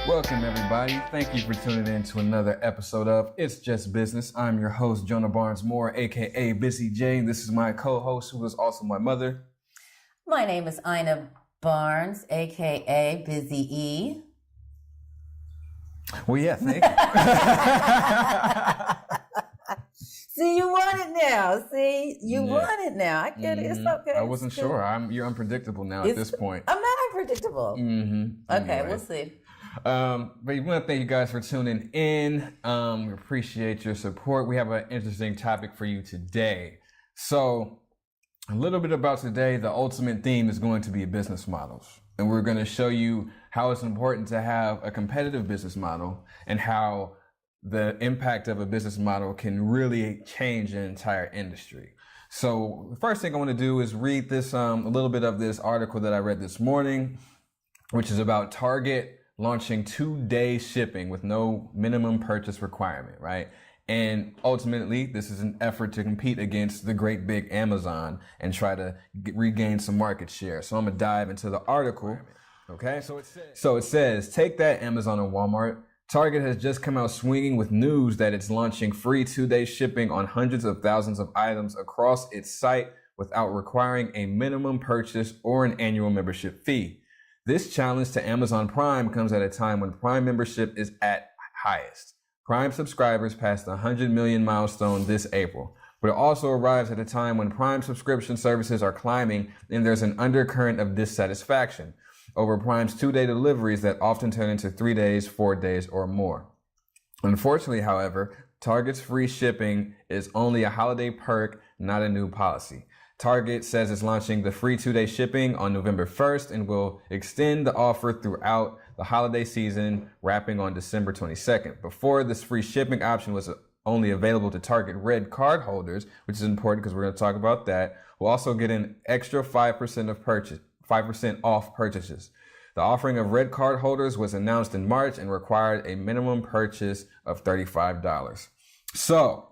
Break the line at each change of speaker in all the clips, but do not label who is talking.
Welcome, everybody. Thank you for tuning in to another episode of It's Just Business. I'm your host, Jonah Barnes Moore, aka Busy J. This is my co-host, who is also my mother.
My name is Ina Barnes, aka Busy E.
Well, yeah, thank you.
See, you want it now. See, you want it now. I get it. It's okay.
I wasn't sure. You're unpredictable now at this point.
I'm not unpredictable. Okay,
Anyway.
we'll see.
But we want to thank you guys for tuning in. We appreciate your support. We have an interesting topic for you today. So a little bit about today, the ultimate theme is going to be business models. And we're going to show you how it's important to have a competitive business model and how the impact of a business model can really change an entire industry. So the first thing I want to do is read this, a little bit of this article that I read this morning, which is about Target launching 2-day shipping with no minimum purchase requirement, right? And ultimately, this is an effort to compete against the great big Amazon and try to regain some market share. So I'm gonna dive into the article. Okay, so it says, take that, Amazon and Walmart. Target has just come out swinging with news that it's launching free 2-day shipping on hundreds of thousands of items across its site without requiring a minimum purchase or an annual membership fee. This challenge to Amazon Prime comes at a time when Prime membership is at highest. Prime subscribers passed the 100 million milestone this April, but it also arrives at a time when Prime subscription services are climbing and there's an undercurrent of dissatisfaction over Prime's 2-day deliveries that often turn into 3 days, 4 days, or more. Unfortunately, however, Target's free shipping is only a holiday perk, not a new policy. Target says it's launching the free 2-day shipping on November 1st and will extend the offer throughout the holiday season, wrapping on December 22nd. Before, this free shipping option was only available to Target Red card holders, which is important because we're going to talk about that. We'll also get an extra 5% off purchases. The offering of Red card holders was announced in March and required a minimum purchase of $35. So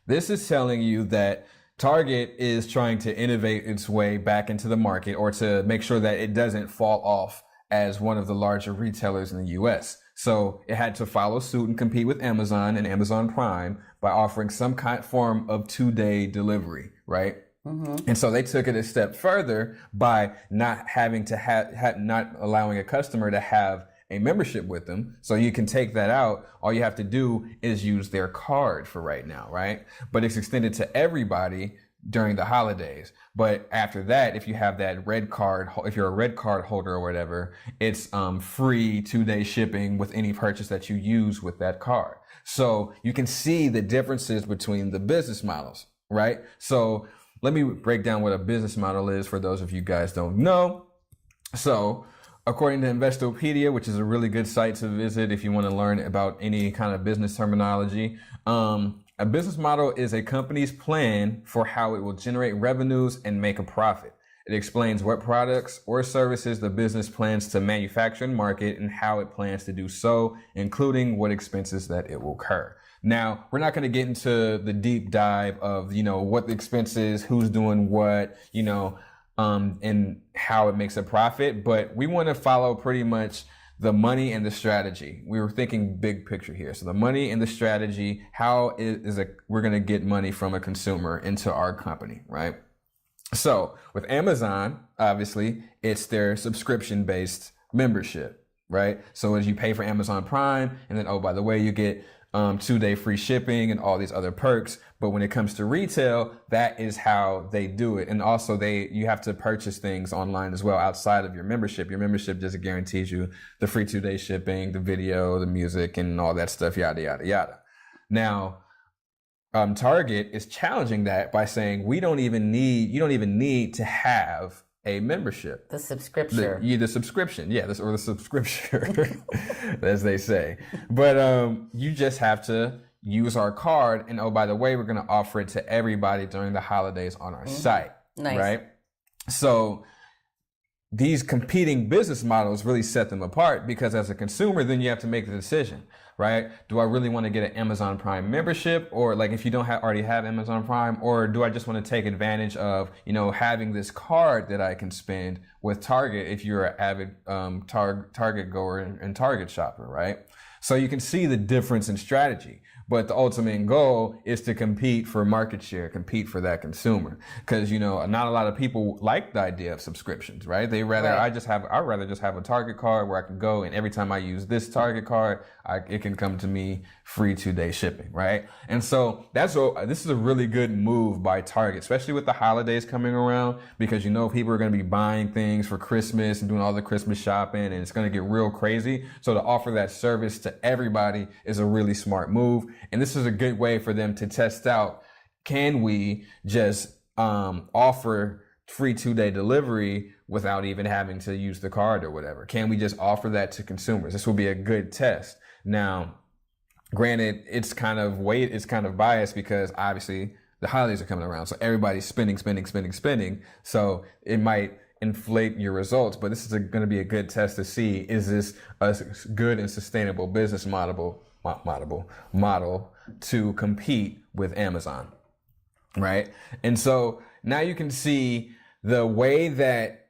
this is telling you that Target is trying to innovate its way back into the market, or to make sure that it doesn't fall off as one of the larger retailers in the US. So it had to follow suit and compete with Amazon and Amazon Prime by offering some form of 2-day delivery, right? Mm-hmm. And so they took it a step further by not having to not allowing a customer to have a membership with them. So you can take that out. All you have to do is use their card for right now, right? But it's extended to everybody during the holidays. But after that, if you have that Red card, if you're a Red card holder or whatever, it's free 2-day shipping with any purchase that you use with that card. So you can see the differences between the business models, right? So let me break down what a business model is for those of you guys don't know. So according to Investopedia, which is a really good site to visit if you want to learn about any kind of business terminology, a business model is a company's plan for how it will generate revenues and make a profit. It explains what products or services the business plans to manufacture and market and how it plans to do so, including what expenses that it will incur. Now, we're not going to get into the deep dive of, what the expense is, who's doing what, and how it makes a profit, but we want to follow pretty much the money and the strategy. We were thinking big picture here. So the money and the strategy, we're going to get money from a consumer into our company, right? So with Amazon, obviously, it's their subscription-based membership, right? So as you pay for Amazon Prime, and then, oh, by the way, you get 2-day free shipping and all these other perks. But when it comes to retail, that is how they do it. And also you have to purchase things online as well outside of your membership. Your membership just guarantees you the free 2-day shipping, the video, the music, and all that stuff, yada, yada, yada. Now, Target is challenging that by saying you don't even need to have a membership.
The subscription.
The subscription, or the subscription, as they say. But you just have to use our card, and oh, by the way, we're going to offer it to everybody during the holidays on our site,
nice.
Right? So these competing business models really set them apart, because as a consumer, then you have to make the decision, right? Do I really want to get an Amazon Prime membership, or like if you don't already have Amazon Prime, or do I just want to take advantage of, having this card that I can spend with Target if you're an avid Target goer and Target shopper, right? So you can see the difference in strategy. But the ultimate goal is to compete for market share, compete for that consumer. Because, not a lot of people like the idea of subscriptions, right? They rather, I'd rather just have a Target card where I can go, and every time I use this Target card, it can come to me free 2-day shipping, right? And so this is a really good move by Target, especially with the holidays coming around, because people are going to be buying things for Christmas and doing all the Christmas shopping, and it's going to get real crazy. So to offer that service to everybody is a really smart move. And this is a good way for them to test out, can we just offer free 2-day delivery without even having to use the card or whatever? Can we just offer that to consumers? This will be a good test. Now, granted, it's kind of biased because obviously the holidays are coming around. So everybody's spending. So it might inflate your results, but this is going to be a good test to see, is this a good and sustainable business model to compete with Amazon, right? And so now you can see the way that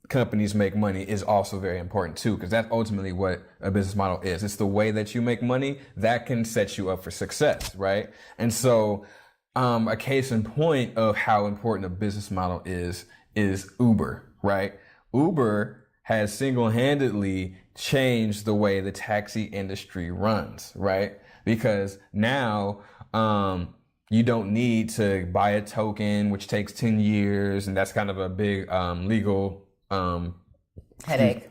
companies make money is also very important too, because that's ultimately what a business model is. It's the way that you make money that can set you up for success, right? And so a case in point of how important a business model is Uber, right? Uber has single-handedly changed the way the taxi industry runs, right? Because now you don't need to buy a token, which takes 10 years, and that's kind of a big legal
headache.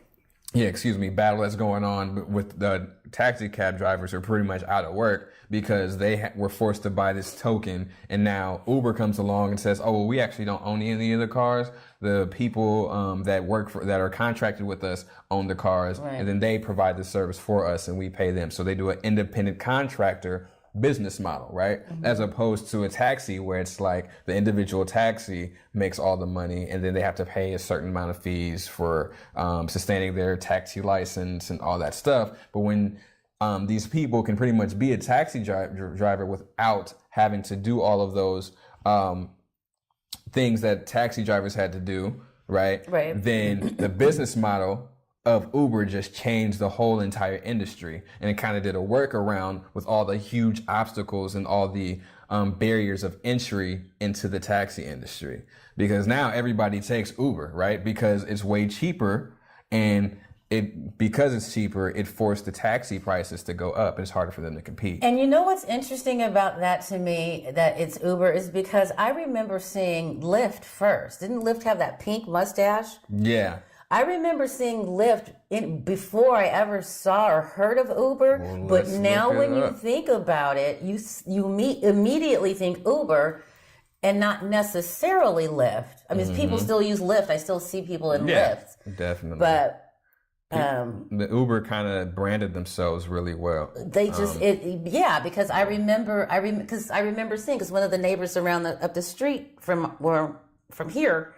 Battle that's going on with the taxi cab drivers are pretty much out of work because they were forced to buy this token, and now Uber comes along and says, "Oh, well, we actually don't own any of the cars. The people that are contracted with us own the cars, right. And then they provide the service for us, and we pay them." So they do an independent contractor business model, right? Mm-hmm. As opposed to a taxi where it's like the individual taxi makes all the money, and then they have to pay a certain amount of fees for sustaining their taxi license and all that stuff. But when these people can pretty much be a taxi driver without having to do all of those things that taxi drivers had to do, right? Then the business model of Uber just changed the whole entire industry, and it kind of did a workaround with all the huge obstacles and all the barriers of entry into the taxi industry, because now everybody takes Uber, right? Because it's way cheaper, and because it's cheaper, it forced the taxi prices to go up, and it's harder for them to compete.
And you know what's interesting about that to me, that it's Uber, is because I remember seeing Lyft first. Didn't Lyft have that pink mustache?
Yeah.
I remember seeing Lyft before I ever saw or heard of Uber. Well, but now when you think about it, you immediately think Uber and not necessarily Lyft. I mean, people still use Lyft. I still see people in Lyft.
Definitely.
But
the Uber kind of branded themselves really well.
They just, because I remember seeing, because one of the neighbors up the street from here.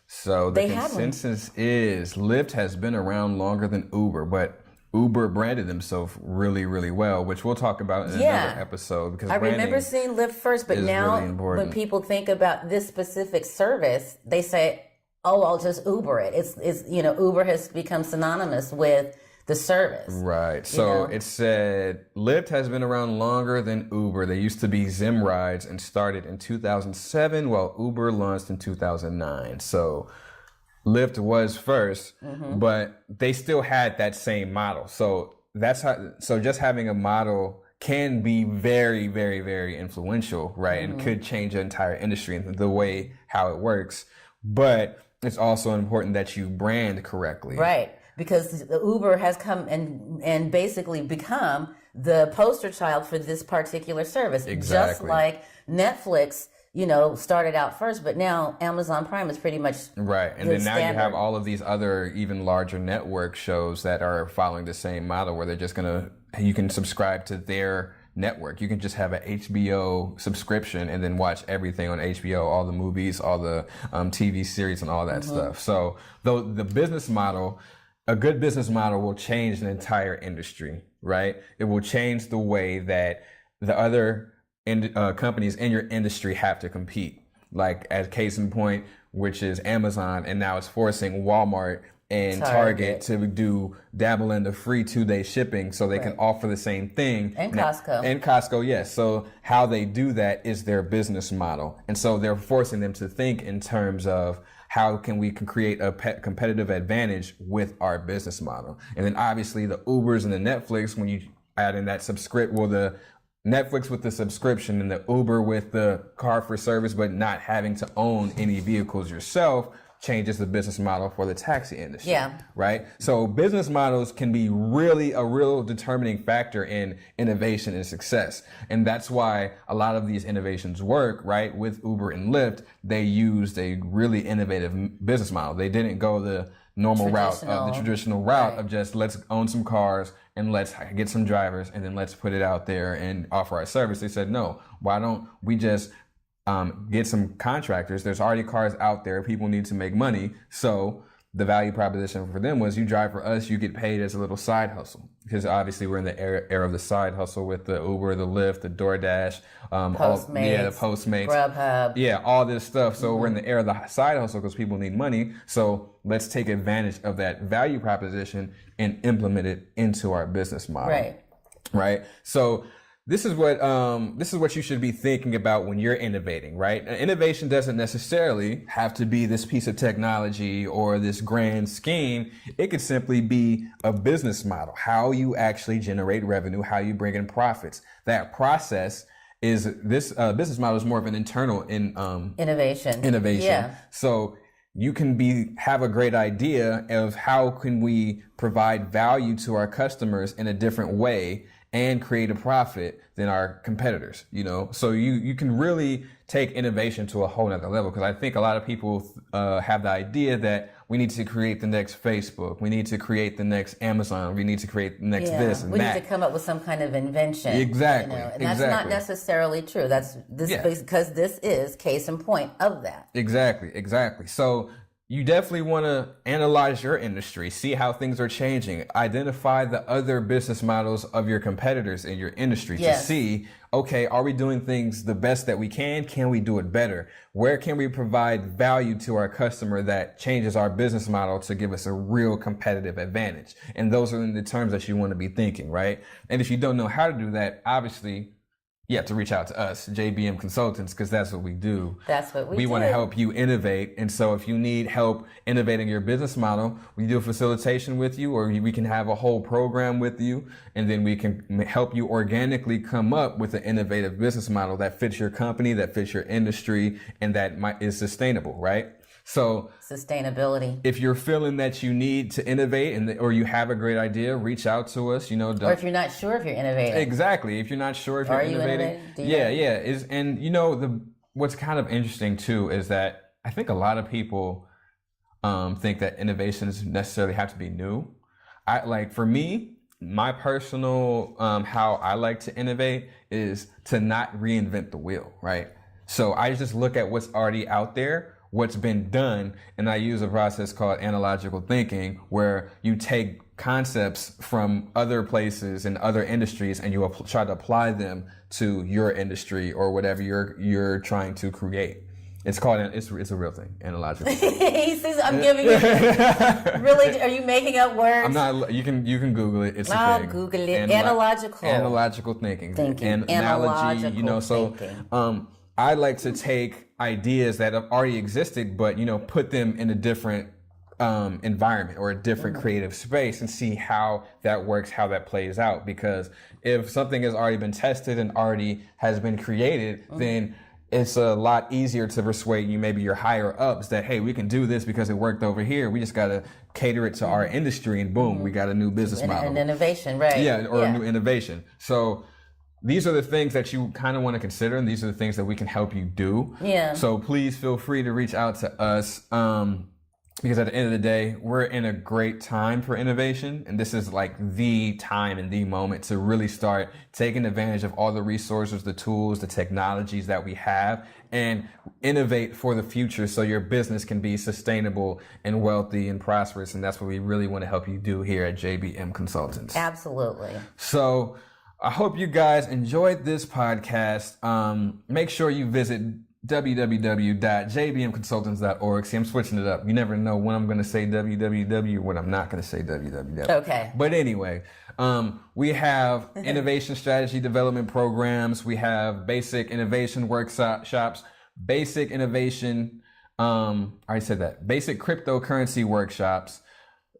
So the consensus is Lyft has been around longer than Uber, but Uber branded themselves really, really well, which we'll talk about in another episode. Because
I remember seeing Lyft first, but now when people think about this specific service, they say, "Oh, I'll just Uber it." It's Uber has become synonymous with the service.
Right. So it said Lyft has been around longer than Uber. They used to be Zim Rides and started in 2007, while Uber launched in 2009. So Lyft was first, but they still had that same model. So just having a model can be very, very, very influential, right? And could change the entire industry and the way how it works. But it's also important that you brand correctly.
Right. Because Uber has come and basically become the poster child for this particular service.
Exactly.
Just like Netflix, started out first, but now Amazon Prime is pretty much
right. And then now you have all of these other even larger network shows that are following the same model, where they're just you can subscribe to their network. You can just have an HBO subscription and then watch everything on HBO, all the movies, all the TV series and all that stuff. So though the business model, a good business model will change an entire industry, right? It will change the way that the other companies in your industry have to compete. Like as case in point, which is Amazon, and now it's forcing Walmart and Target to dabble in the free 2-day shipping so they can offer the same thing.
And Costco.
And Costco, yes. So how they do that is their business model. And so they're forcing them to think in terms of how can we create a competitive advantage with our business model. And then obviously the Ubers and the Netflix, when you add in that the Netflix with the subscription and the Uber with the car for service, but not having to own any vehicles yourself, changes the business model for the taxi industry.
Yeah.
Right? So business models can be really a real determining factor in innovation and success. And that's why a lot of these innovations work, right? With Uber and Lyft, they used a really innovative business model. They didn't go the normal route of the traditional route of just let's own some cars and let's get some drivers and then let's put it out there and offer our service. They said, no, why don't we just get some contractors? There's already cars out there. People need to make money. So the value proposition for them was you drive for us, you get paid as a little side hustle. Because obviously we're in the era of the side hustle with the Uber, the Lyft, the DoorDash,
Postmates,
the Postmates,
Grubhub.
all this stuff. So we're in the era of the side hustle because people need money. So let's take advantage of that value proposition and implement it into our business model. Right. So this is what you should be thinking about when you're innovating, right? Innovation doesn't necessarily have to be this piece of technology or this grand scheme. It could simply be a business model, how you actually generate revenue, how you bring in profits. That process is this business model is more of an internal innovation. Yeah. So you can have a great idea of how can we provide value to our customers in a different way and create a profit than our competitors, So you can really take innovation to a whole nother level, because I think a lot of people have the idea that we need to create the next Facebook, we need to create the next Amazon, we need to create the next this and
that. We
need
to come up with some kind of invention.
Exactly.
And that's not necessarily true. Because this is case in point of that.
Exactly. So you definitely want to analyze your industry, see how things are changing, identify the other business models of your competitors in your industry to see, okay, are we doing things the best that we can? Can we do it better? Where can we provide value to our customer that changes our business model to give us a real competitive advantage? And those are the terms that you want to be thinking, right? And if you don't know how to do that, obviously, you have to reach out to us, JBM Consultants, because that's what we do.
That's what we do.
We want to help you innovate. And so if you need help innovating your business model, we do a facilitation with you, or we can have a whole program with you, and then we can help you organically come up with an innovative business model that fits your company, that fits your industry, and that is sustainable, right? So
sustainability.
If you're feeling that you need to innovate or you have a great idea, reach out to us.
Or if you're not sure if you're innovating.
Exactly. If you're not sure if you're innovating. What's kind of interesting too is that I think a lot of people think that innovations necessarily have to be new. For me, my personal how I like to innovate is to not reinvent the wheel, right? So I just look at what's already out there, what's been done, and I use a process called analogical thinking, where you take concepts from other places and other industries and you try to apply them to your industry or whatever you're trying to create. It's called it's a real thing, analogical.
He says I'm giving you. Really? Are you making up words?
I'm not. You can Google it. It's a thing.
I'll Google it. Analogical
thinking.
Analogy.
Thinking. I like to take ideas that have already existed, but put them in a different environment or a different creative space and see how that works, how that plays out. Because if something has already been tested and already has been created, then it's a lot easier to persuade maybe your higher ups that, hey, we can do this because it worked over here. We just got to cater it to our industry, and boom, we got a new business model.
An innovation, right?
A new innovation. So these are the things that you kind of want to consider, and these are the things that we can help you do.
Yeah.
So please feel free to reach out to us. Because at the end of the day, we're in a great time for innovation. And this is like the time and the moment to really start taking advantage of all the resources, the tools, the technologies that we have and innovate for the future so your business can be sustainable and wealthy and prosperous. And that's what we really want to help you do here at JBM Consultants.
Absolutely.
So I hope you guys enjoyed this podcast. Make sure you visit www.jbmconsultants.org. See, I'm switching it up. You never know when I'm going to say www or when I'm not going to say www.
Okay.
But anyway, we have innovation strategy development programs. We have basic innovation workshops, basic innovation. I already said that. Basic cryptocurrency workshops.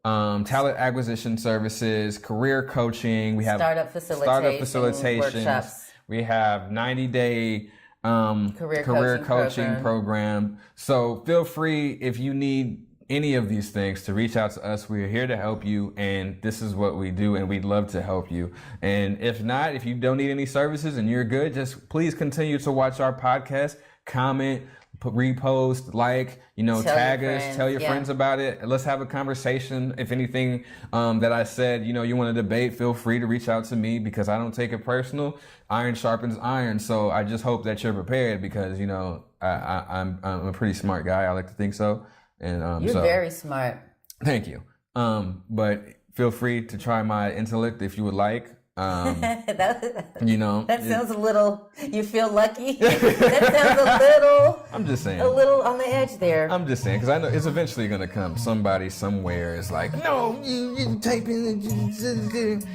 Talent acquisition services, career coaching. We have
startup facilitation workshops.
We have 90-day career coaching program. So feel free if you need any of these things to reach out to us. We are here to help you, and this is what we do, and we'd love to help you. And if not, if you don't need any services and you're good, just please continue to watch our podcast, comment, repost, like, tag us, tell your friends about it. Let's have a conversation. If anything that I said, you want to debate, feel free to reach out to me because I don't take it personal. Iron sharpens iron. So I just hope that you're prepared because, I'm a pretty smart guy. I like to think so. And
you're very smart.
Thank you. But feel free to try my intellect if you would like.
That sounds a little, you feel lucky? That sounds a little,
I'm just saying,
a little on the edge there.
I'm just saying, because I know it's eventually going to come. Somebody somewhere is like, no, you type in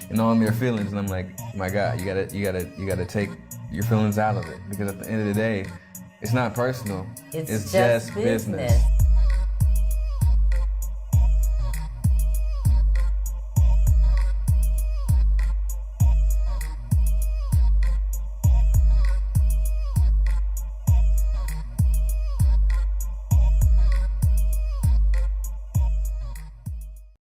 and all their feelings. And I'm like, my God, you gotta take your feelings out of it. Because at the end of the day, it's not personal.
It's just business.